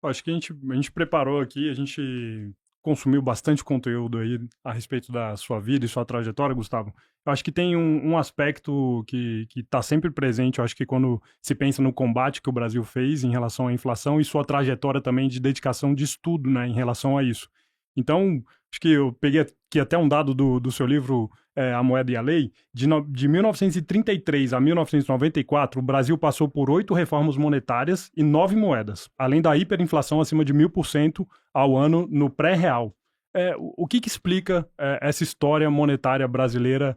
Acho que a gente preparou aqui, a gente consumiu bastante conteúdo aí a respeito da sua vida e sua trajetória, Gustavo. Eu acho que tem um aspecto que está sempre presente, eu acho que quando se pensa no combate que o Brasil fez em relação à inflação e sua trajetória também de dedicação de estudo, né, em relação a isso. Então, acho que eu peguei aqui até um dado do seu livro A Moeda e a Lei, de 1933 a 1994, o Brasil passou por 8 reformas monetárias e 9 moedas, além da hiperinflação acima de 1000% ao ano no pré-real. O que explica essa história monetária brasileira?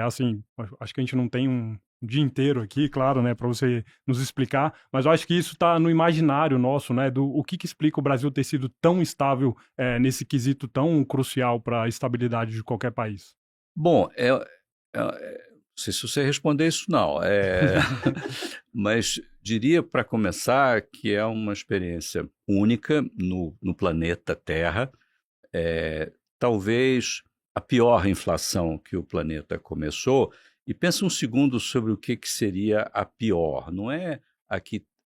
Assim, acho que a gente não tem um dia inteiro aqui, claro, né, para você nos explicar, mas eu acho que isso está no imaginário nosso, né, do o que explica o Brasil ter sido tão estável nesse quesito tão crucial para a estabilidade de qualquer país. Bom, não sei se você responder isso, não. Mas diria, para começar, que é uma experiência única no planeta Terra. Talvez a pior inflação que o planeta começou. E pensa um segundo sobre o que seria a pior. Não é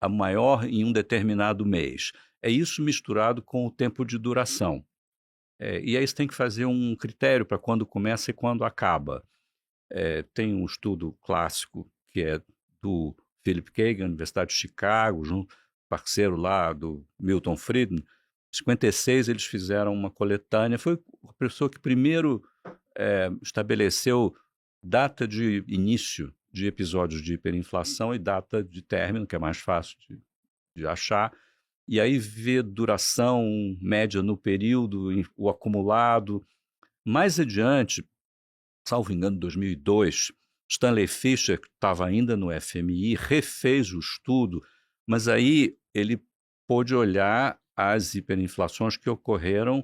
a maior em um determinado mês. É isso misturado com o tempo de duração. E aí você tem que fazer um critério para quando começa e quando acaba. Tem um estudo clássico que é do Philip Kagan, Universidade de Chicago, junto, parceiro lá do Milton Friedman. Em 56 eles fizeram uma coletânea. Foi a pessoa que primeiro estabeleceu data de início de episódios de hiperinflação e data de término, que é mais fácil de achar. E aí vê duração média no período, o acumulado. Mais adiante, salvo engano, em 2002, Stanley Fischer, que estava ainda no FMI, refez o estudo, mas aí ele pôde olhar as hiperinflações que ocorreram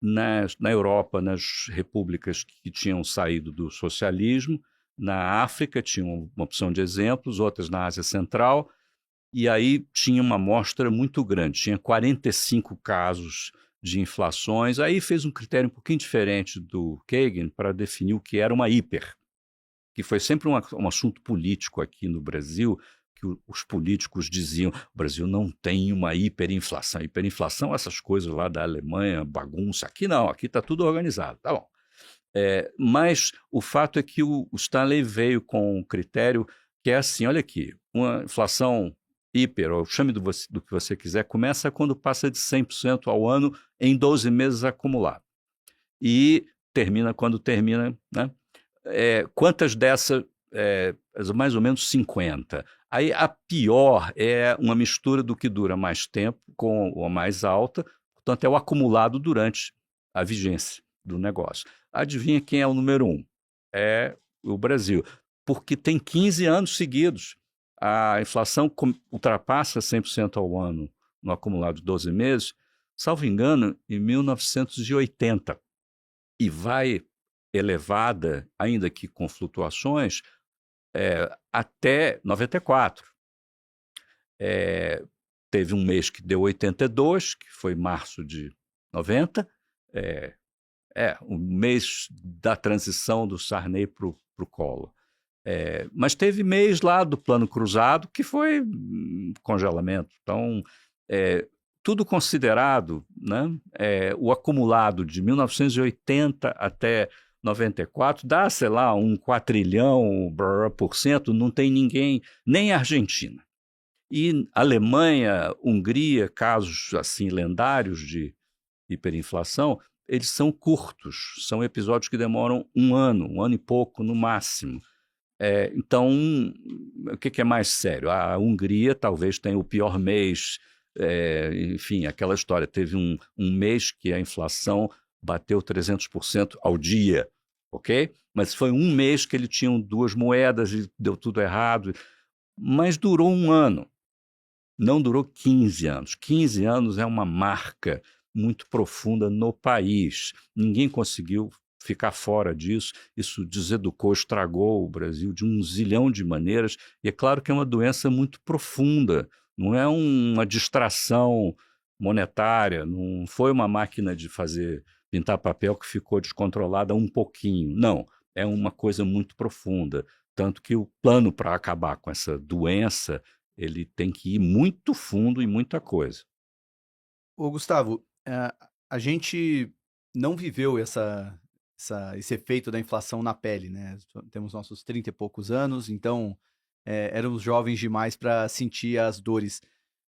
na Europa, nas repúblicas que tinham saído do socialismo, na África tinha uma opção de exemplos, outras na Ásia Central, e aí tinha uma amostra muito grande, tinha 45 casos de inflações. Aí fez um critério um pouquinho diferente do Kagan para definir o que era uma hiper, que foi sempre um assunto político aqui no Brasil, que os políticos diziam: o Brasil não tem uma hiperinflação. Hiperinflação, essas coisas lá da Alemanha, bagunça. Aqui não, aqui está tudo organizado. Tá bom. Mas o fato é que o Stanley veio com um critério que é assim: olha aqui, uma inflação hiper, ou chame do que você quiser, começa quando passa de 100% ao ano em 12 meses acumulado. E termina quando termina, né? Quantas dessas? Mais ou menos 50. Aí a pior é uma mistura do que dura mais tempo com a mais alta, portanto, é o acumulado durante a vigência do negócio. Adivinha quem é o número um? É o Brasil, porque tem 15 anos seguidos. A inflação ultrapassa 100% ao ano no acumulado de 12 meses, salvo engano, em 1980, e vai elevada, ainda que com flutuações, até 94. É, Teve um mês que deu 82, que foi março de 90, o mês da transição do Sarney para o Collor. Mas teve mês lá do plano cruzado que foi congelamento. Então, tudo considerado, né, o acumulado de 1980 até 94 dá, sei lá, um quatrilhão por cento, não tem ninguém, nem a Argentina. E Alemanha, Hungria, casos assim lendários de hiperinflação, eles são curtos, são episódios que demoram um ano e pouco no máximo. Então, o que é mais sério? A Hungria talvez tenha o pior mês, enfim, aquela história. Teve um mês que a inflação bateu 300% ao dia, ok? Mas foi um mês que ele tinha duas moedas e deu tudo errado. Mas durou um ano, não durou 15 anos. 15 anos é uma marca muito profunda no país. Ninguém conseguiu ficar fora disso. Isso deseducou, estragou o Brasil de um zilhão de maneiras. E é claro que é uma doença muito profunda. Não é uma distração monetária, não foi uma máquina de fazer pintar papel que ficou descontrolada um pouquinho. Não, é uma coisa muito profunda. Tanto que o plano para acabar com essa doença ele tem que ir muito fundo em muita coisa. Ô, Gustavo, a gente não viveu esse efeito da inflação na pele, né? Temos nossos 30 e poucos anos, então éramos jovens demais para sentir as dores.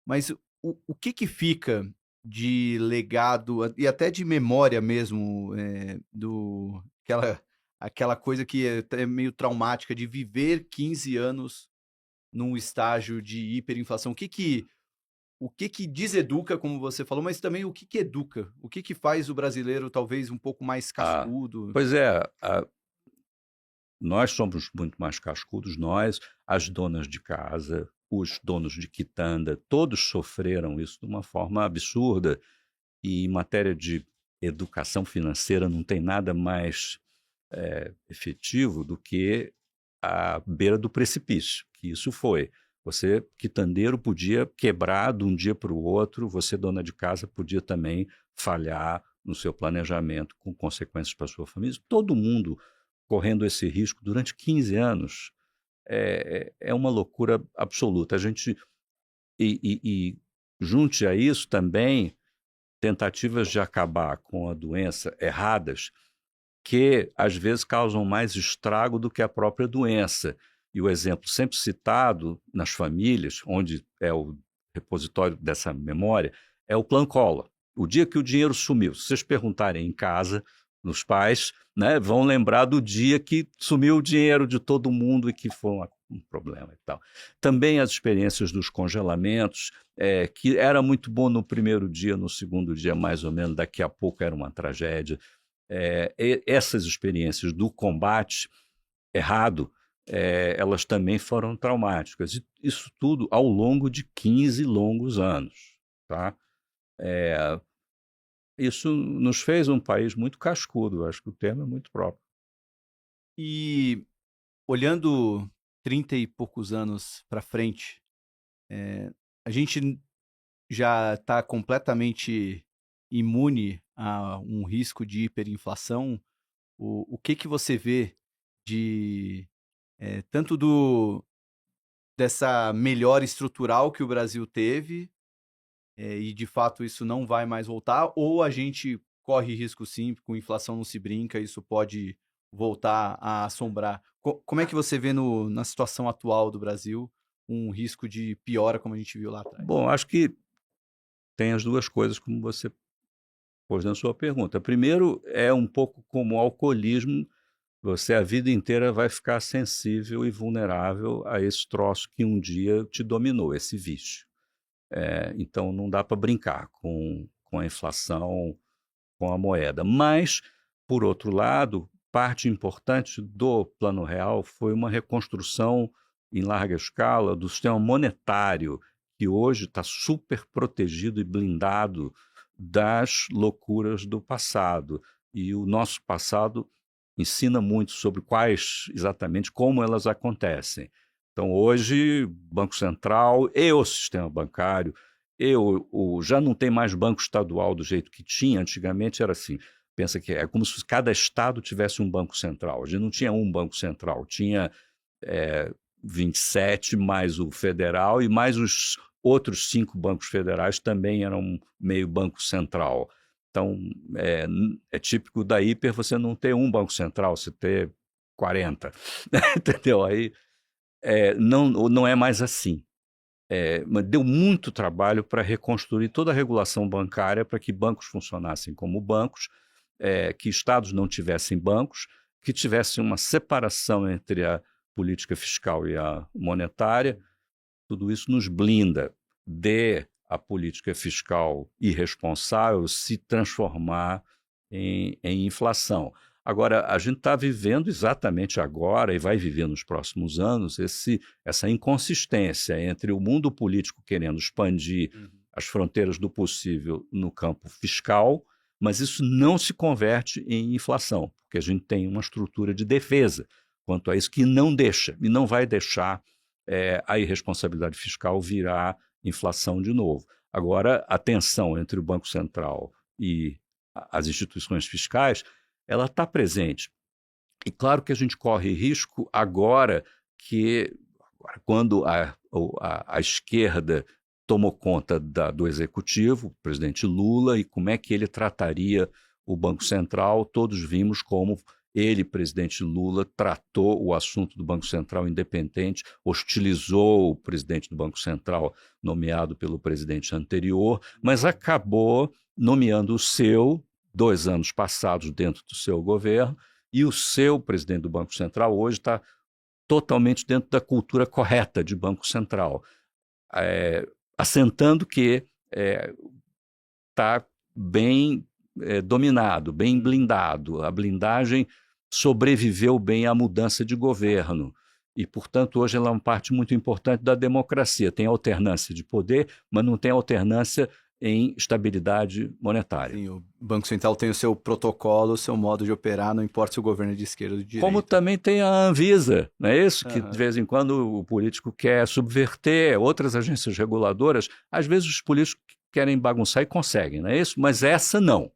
Mas o que que fica de legado e até de memória mesmo, aquela coisa que é até meio traumática de viver 15 anos num estágio de hiperinflação? O que que deseduca, como você falou, mas também o que que educa? O que que faz o brasileiro talvez um pouco mais Ah, cascudo? pois é, nós somos muito mais cascudos, nós, as donas de casa, os donos de quitanda, todos sofreram isso de uma forma absurda. E em matéria de educação financeira não tem nada mais efetivo do que a beira do precipício, que isso foi. Você, quitandeiro, podia quebrar de um dia para o outro, você, dona de casa, podia também falhar no seu planejamento, com consequências para a sua família. Todo mundo correndo esse risco durante 15 anos é uma loucura absoluta. A gente, e junte a isso também tentativas de acabar com a doença erradas, que às vezes causam mais estrago do que a própria doença. E o exemplo sempre citado nas famílias, onde é o repositório dessa memória, é o Plano Collor. O dia que o dinheiro sumiu, se vocês perguntarem em casa, nos pais, né, vão lembrar do dia que sumiu o dinheiro de todo mundo e que foi um problema e tal. Também as experiências dos congelamentos, que era muito bom no primeiro dia, no segundo dia mais ou menos, daqui a pouco era uma tragédia. Essas experiências do combate errado, elas também foram traumáticas. E isso tudo ao longo de 15 longos anos. Tá? Isso nos fez um país muito cascudo, acho que o termo é muito próprio. E olhando 30 e poucos anos para frente, a gente já está completamente imune a um risco de hiperinflação. O que que você vê de tanto dessa melhora estrutural que o Brasil teve, e de fato isso não vai mais voltar, ou a gente corre risco sim, com inflação não se brinca, isso pode voltar a assombrar? Como é que você vê na situação atual do Brasil um risco de piora como a gente viu lá atrás? Bom, acho que tem as duas coisas, como você pôs na sua pergunta. Primeiro, é um pouco como o alcoolismo, você a vida inteira vai ficar sensível e vulnerável a esse troço que um dia te dominou, esse vício. Então não dá para brincar com a inflação, com a moeda. Mas, por outro lado, parte importante do Plano Real foi uma reconstrução em larga escala do sistema monetário, que hoje está super protegido e blindado das loucuras do passado. E o nosso passado ensina muito sobre exatamente como elas acontecem. Então, hoje, Banco Central e o sistema bancário, já não tem mais banco estadual do jeito que tinha, antigamente era assim, pensa que é como se cada estado tivesse um banco central, a gente não tinha um banco central, tinha 27 mais o federal e mais os outros 5 bancos federais também eram meio banco central. Então, é típico da hiper você não ter um banco central, você ter 40, entendeu? Aí não é mais assim. Mas deu muito trabalho para reconstruir toda a regulação bancária para que bancos funcionassem como bancos, que estados não tivessem bancos, que tivessem uma separação entre a política fiscal e a monetária. Tudo isso nos blinda de a política fiscal irresponsável se transformar em inflação. Agora, a gente está vivendo exatamente agora e vai viver nos próximos anos essa inconsistência entre o mundo político querendo expandir as fronteiras do possível no campo fiscal, mas isso não se converte em inflação, porque a gente tem uma estrutura de defesa quanto a isso que não deixa e não vai deixar a irresponsabilidade fiscal virar inflação de novo. Agora, a tensão entre o Banco Central e as instituições fiscais, ela está presente. E claro que a gente corre risco agora quando a esquerda tomou conta do executivo, o presidente Lula, e como é que ele trataria o Banco Central. Todos vimos como ele, presidente Lula, tratou o assunto do Banco Central independente, hostilizou o presidente do Banco Central, nomeado pelo presidente anterior, mas acabou nomeando o seu, 2 anos passados dentro do seu governo, e o seu presidente do Banco Central hoje está totalmente dentro da cultura correta de Banco Central, assentando que está bem dominado, bem blindado. A blindagem sobreviveu bem à mudança de governo e, portanto, hoje ela é uma parte muito importante da democracia. Tem alternância de poder, mas não tem alternância em estabilidade monetária. Sim, o Banco Central tem o seu protocolo, o seu modo de operar, não importa se o governo é de esquerda ou de direita. Como também tem a Anvisa, não é isso? Que de vez em quando o político quer subverter outras agências reguladoras. Às vezes os políticos querem bagunçar e conseguem, não é isso? Mas essa não.